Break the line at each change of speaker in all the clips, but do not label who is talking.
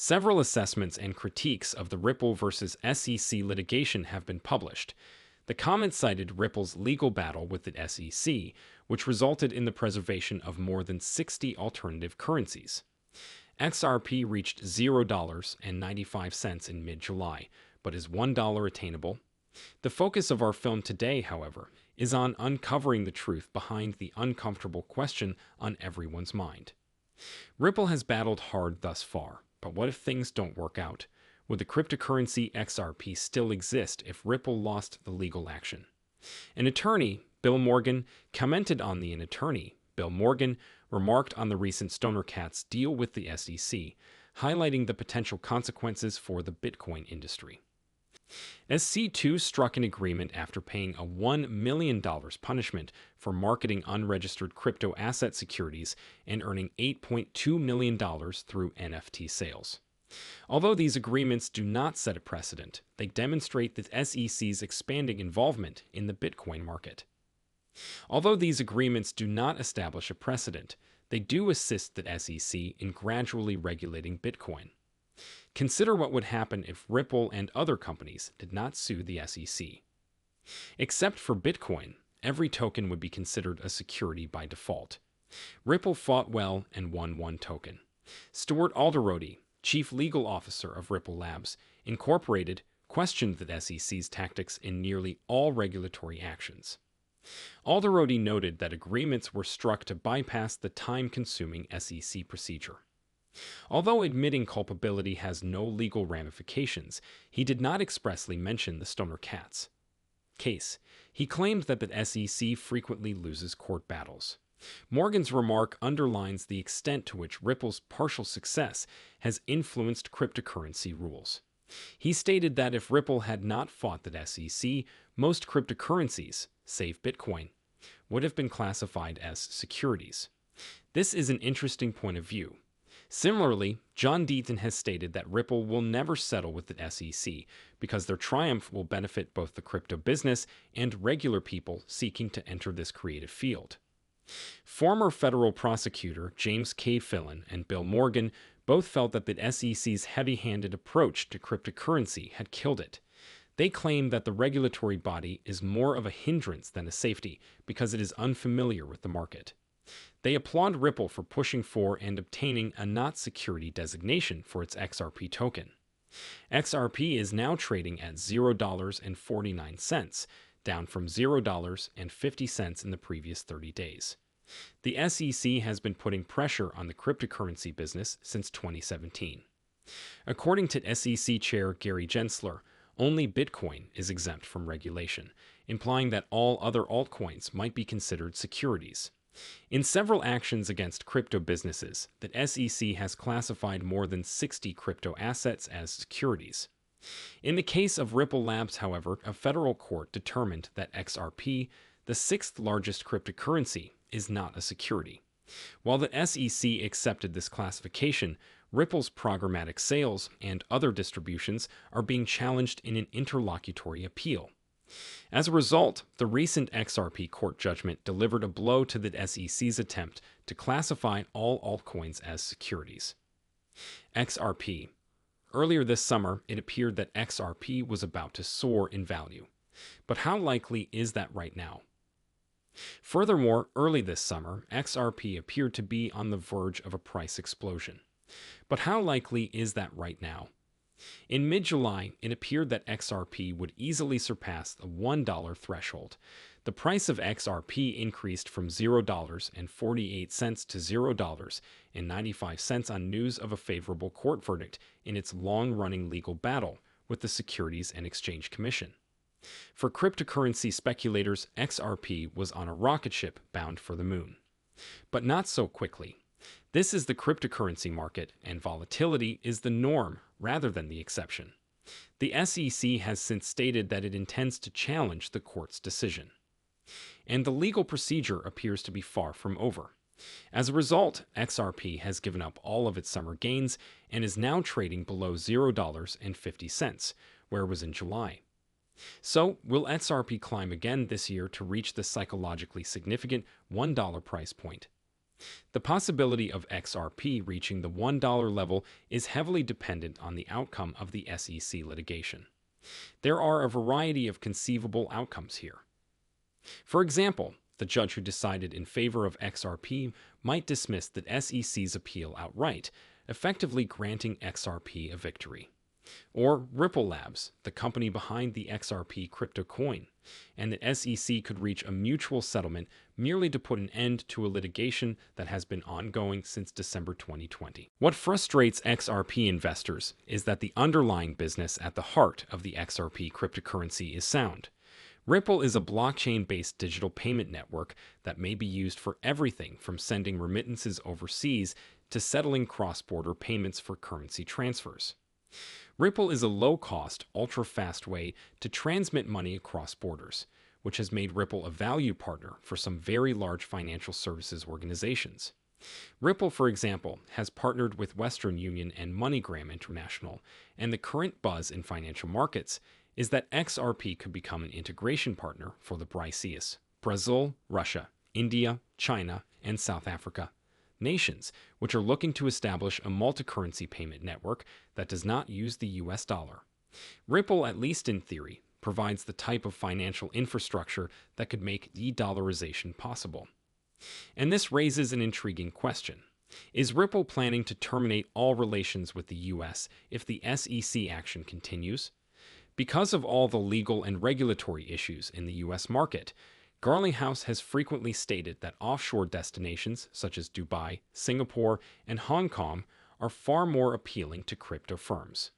Several assessments and critiques of the Ripple versus SEC litigation have been published. The comments cited Ripple's legal battle with the SEC, which resulted in the preservation of more than 60 alternative currencies. XRP reached $0.95 in mid-July, but is $1 attainable? The focus of our film today, however, is on uncovering the truth behind the uncomfortable question on everyone's mind. Ripple has battled hard thus far, but what if things don't work out? Would the cryptocurrency XRP still exist if Ripple lost the legal action? An attorney, Bill Morgan, commented on the attorney, Bill Morgan, remarked on the recent Stoner Cats deal with the SEC, highlighting the potential consequences for the Bitcoin industry. SC2 struck an agreement after paying a $1 million punishment for marketing unregistered crypto asset securities and earning $8.2 million through NFT sales. Although these agreements do not set a precedent, they demonstrate the SEC's expanding involvement in the Bitcoin market. Although these agreements do not establish a precedent, they do assist the SEC in gradually regulating Bitcoin. Consider what would happen if Ripple and other companies did not sue the SEC. Except for Bitcoin, every token would be considered a security by default. Ripple fought well and won one token. Stuart Alderoty, chief legal officer of Ripple Labs, Incorporated, questioned the SEC's tactics in nearly all regulatory actions. Alderoty noted that agreements were struck to bypass the time-consuming SEC procedure. Although admitting culpability has no legal ramifications, he did not expressly mention the Stoner Cats case. He claimed that the SEC frequently loses court battles. Morgan's remark underlines the extent to which Ripple's partial success has influenced cryptocurrency rules. He stated that if Ripple had not fought the SEC, most cryptocurrencies, save Bitcoin, would have been classified as securities. This is an interesting point of view. Similarly, John Deaton has stated that Ripple will never settle with the SEC because their triumph will benefit both the crypto business and regular people seeking to enter this creative field. Former federal prosecutor James K. Fillon and Bill Morgan both felt that the SEC's heavy-handed approach to cryptocurrency had killed it. They claim that the regulatory body is more of a hindrance than a safety because it is unfamiliar with the market. They applaud Ripple for pushing for and obtaining a not-security designation for its XRP token. XRP is now trading at $0.49, down from $0.50 in the previous 30 days. The SEC has been putting pressure on the cryptocurrency business since 2017. According to SEC Chair Gary Gensler, only Bitcoin is exempt from regulation, implying that all other altcoins might be considered securities. In several actions against crypto businesses, the SEC has classified more than 60 crypto assets as securities. In the case of Ripple Labs, however, a federal court determined that XRP, the sixth largest cryptocurrency, is not a security. While the SEC accepted this classification, Ripple's programmatic sales and other distributions are being challenged in an interlocutory appeal. As a result, the recent XRP court judgment delivered a blow to the SEC's attempt to classify all altcoins as securities. XRP. Earlier this summer, it appeared that XRP was about to soar in value. But how likely is that right now? Furthermore, early this summer, XRP appeared to be on the verge of a price explosion. But how likely is that right now? In mid-July, it appeared that XRP would easily surpass the $1 threshold. The price of XRP increased from $0.48 to $0.95 on news of a favorable court verdict in its long-running legal battle with the Securities and Exchange Commission. For cryptocurrency speculators, XRP was on a rocket ship bound for the moon. But not so quickly. This is the cryptocurrency market, and volatility is the norm rather than the exception. The SEC has since stated that it intends to challenge the court's decision. And the legal procedure appears to be far from over. As a result, XRP has given up all of its summer gains and is now trading below $0.50, where it was in July. So, will XRP climb again this year to reach the psychologically significant $1 price point? The possibility of XRP reaching the $1 level is heavily dependent on the outcome of the SEC litigation. There are a variety of conceivable outcomes here. For example, the judge who decided in favor of XRP might dismiss the SEC's appeal outright, effectively granting XRP a victory. Or Ripple Labs, the company behind the XRP crypto coin, and the SEC could reach a mutual settlement merely to put an end to a litigation that has been ongoing since December 2020. What frustrates XRP investors is that the underlying business at the heart of the XRP cryptocurrency is sound. Ripple is a blockchain-based digital payment network that may be used for everything from sending remittances overseas to settling cross-border payments for currency transfers. Ripple is a low-cost, ultra-fast way to transmit money across borders, which has made Ripple a value partner for some very large financial services organizations. Ripple, for example, has partnered with Western Union and MoneyGram International, and the current buzz in financial markets is that XRP could become an integration partner for the BRICS, Brazil, Russia, India, China, and South Africa, nations which are looking to establish a multi-currency payment network that does not use the US dollar. Ripple, at least in theory, provides the type of financial infrastructure that could make de-dollarization possible. And this raises an intriguing question. Is Ripple planning to terminate all relations with the US if the SEC action continues? Because of all the legal and regulatory issues in the US market, Garlinghouse has frequently stated that offshore destinations such as Dubai, Singapore, and Hong Kong are far more appealing to crypto firms.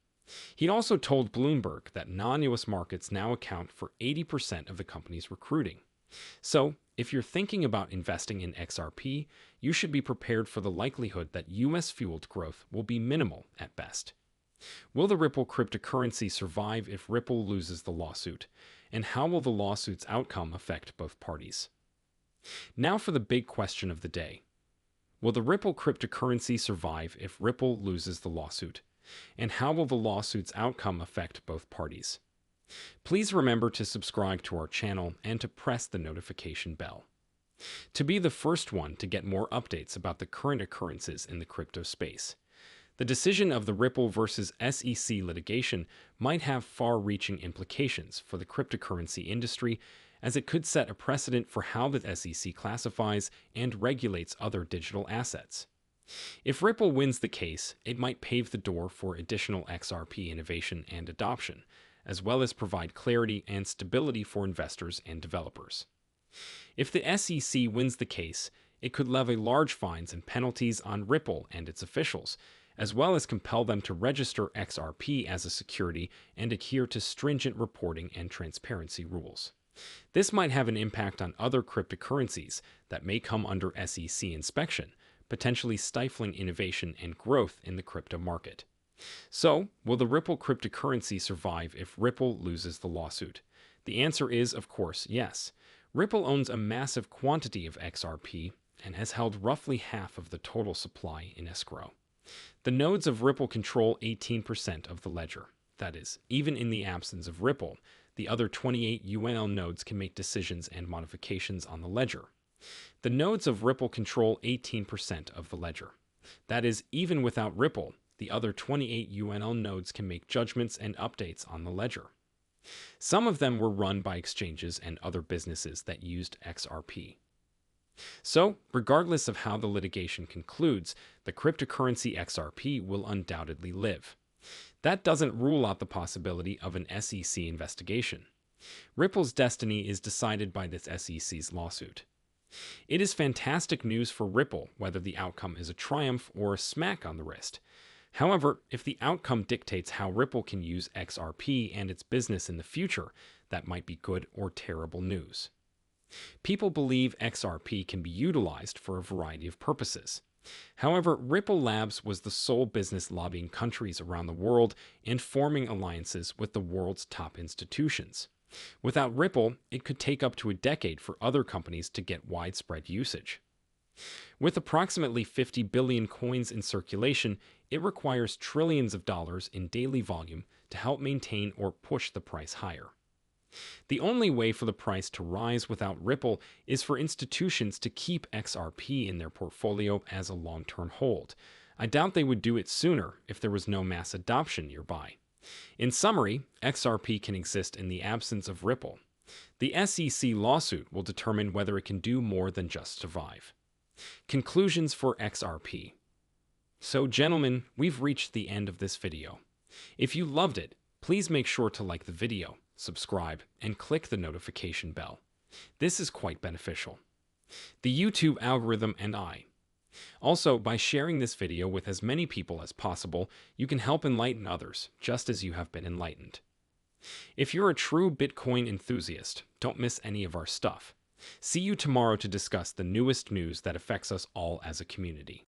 He also told Bloomberg that non-US markets now account for 80% of the company's recruiting. So, if you're thinking about investing in XRP, you should be prepared for the likelihood that US-fueled growth will be minimal at best. Will the Ripple cryptocurrency survive if Ripple loses the lawsuit? And how will the lawsuit's outcome affect both parties? Now for the big question of the day. Will the Ripple cryptocurrency survive if Ripple loses the lawsuit? And how will the lawsuit's outcome affect both parties? Please remember to subscribe to our channel and to press the notification bell to be the first one to get more updates about the current occurrences in the crypto space. The decision of the Ripple versus SEC litigation might have far-reaching implications for the cryptocurrency industry, as it could set a precedent for how the SEC classifies and regulates other digital assets. If Ripple wins the case, it might pave the door for additional XRP innovation and adoption, as well as provide clarity and stability for investors and developers. If the SEC wins the case, it could levy large fines and penalties on Ripple and its officials, as well as compel them to register XRP as a security and adhere to stringent reporting and transparency rules. This might have an impact on other cryptocurrencies that may come under SEC inspection, potentially stifling innovation and growth in the crypto market. So, will the Ripple cryptocurrency survive if Ripple loses the lawsuit? The answer is, of course, yes. Ripple owns a massive quantity of XRP and has held roughly half of the total supply in escrow. The nodes of Ripple control 18% of the ledger. That is, even in the absence of Ripple, the other 28 UNL nodes can make decisions and modifications on the ledger. The nodes of Ripple control 18% of the ledger. That is, even without Ripple, the other 28 UNL nodes can make judgments and updates on the ledger. Some of them were run by exchanges and other businesses that used XRP. So, regardless of how the litigation concludes, the cryptocurrency XRP will undoubtedly live. That doesn't rule out the possibility of an SEC investigation. Ripple's destiny is decided by this SEC's lawsuit. It is fantastic news for Ripple, whether the outcome is a triumph or a smack on the wrist. However, if the outcome dictates how Ripple can use XRP and its business in the future, that might be good or terrible news. People believe XRP can be utilized for a variety of purposes. However, Ripple Labs was the sole business lobbying countries around the world and forming alliances with the world's top institutions. Without Ripple, it could take up to a decade for other companies to get widespread usage. With approximately 50 billion coins in circulation, it requires trillions of dollars in daily volume to help maintain or push the price higher. The only way for the price to rise without ripple is for institutions to keep XRP in their portfolio as a long-term hold. I doubt they would do it sooner if there was no mass adoption nearby. In summary, XRP can exist in the absence of ripple. The SEC lawsuit will determine whether it can do more than just survive. Conclusions for XRP. So, gentlemen, we've reached the end of this video. If you loved it, please make sure to like the video, subscribe, and click the notification bell. This is quite beneficial. The YouTube algorithm and I. Also, by sharing this video with as many people as possible, you can help enlighten others, just as you have been enlightened. If you're a true Bitcoin enthusiast, don't miss any of our stuff. See you tomorrow to discuss the newest news that affects us all as a community.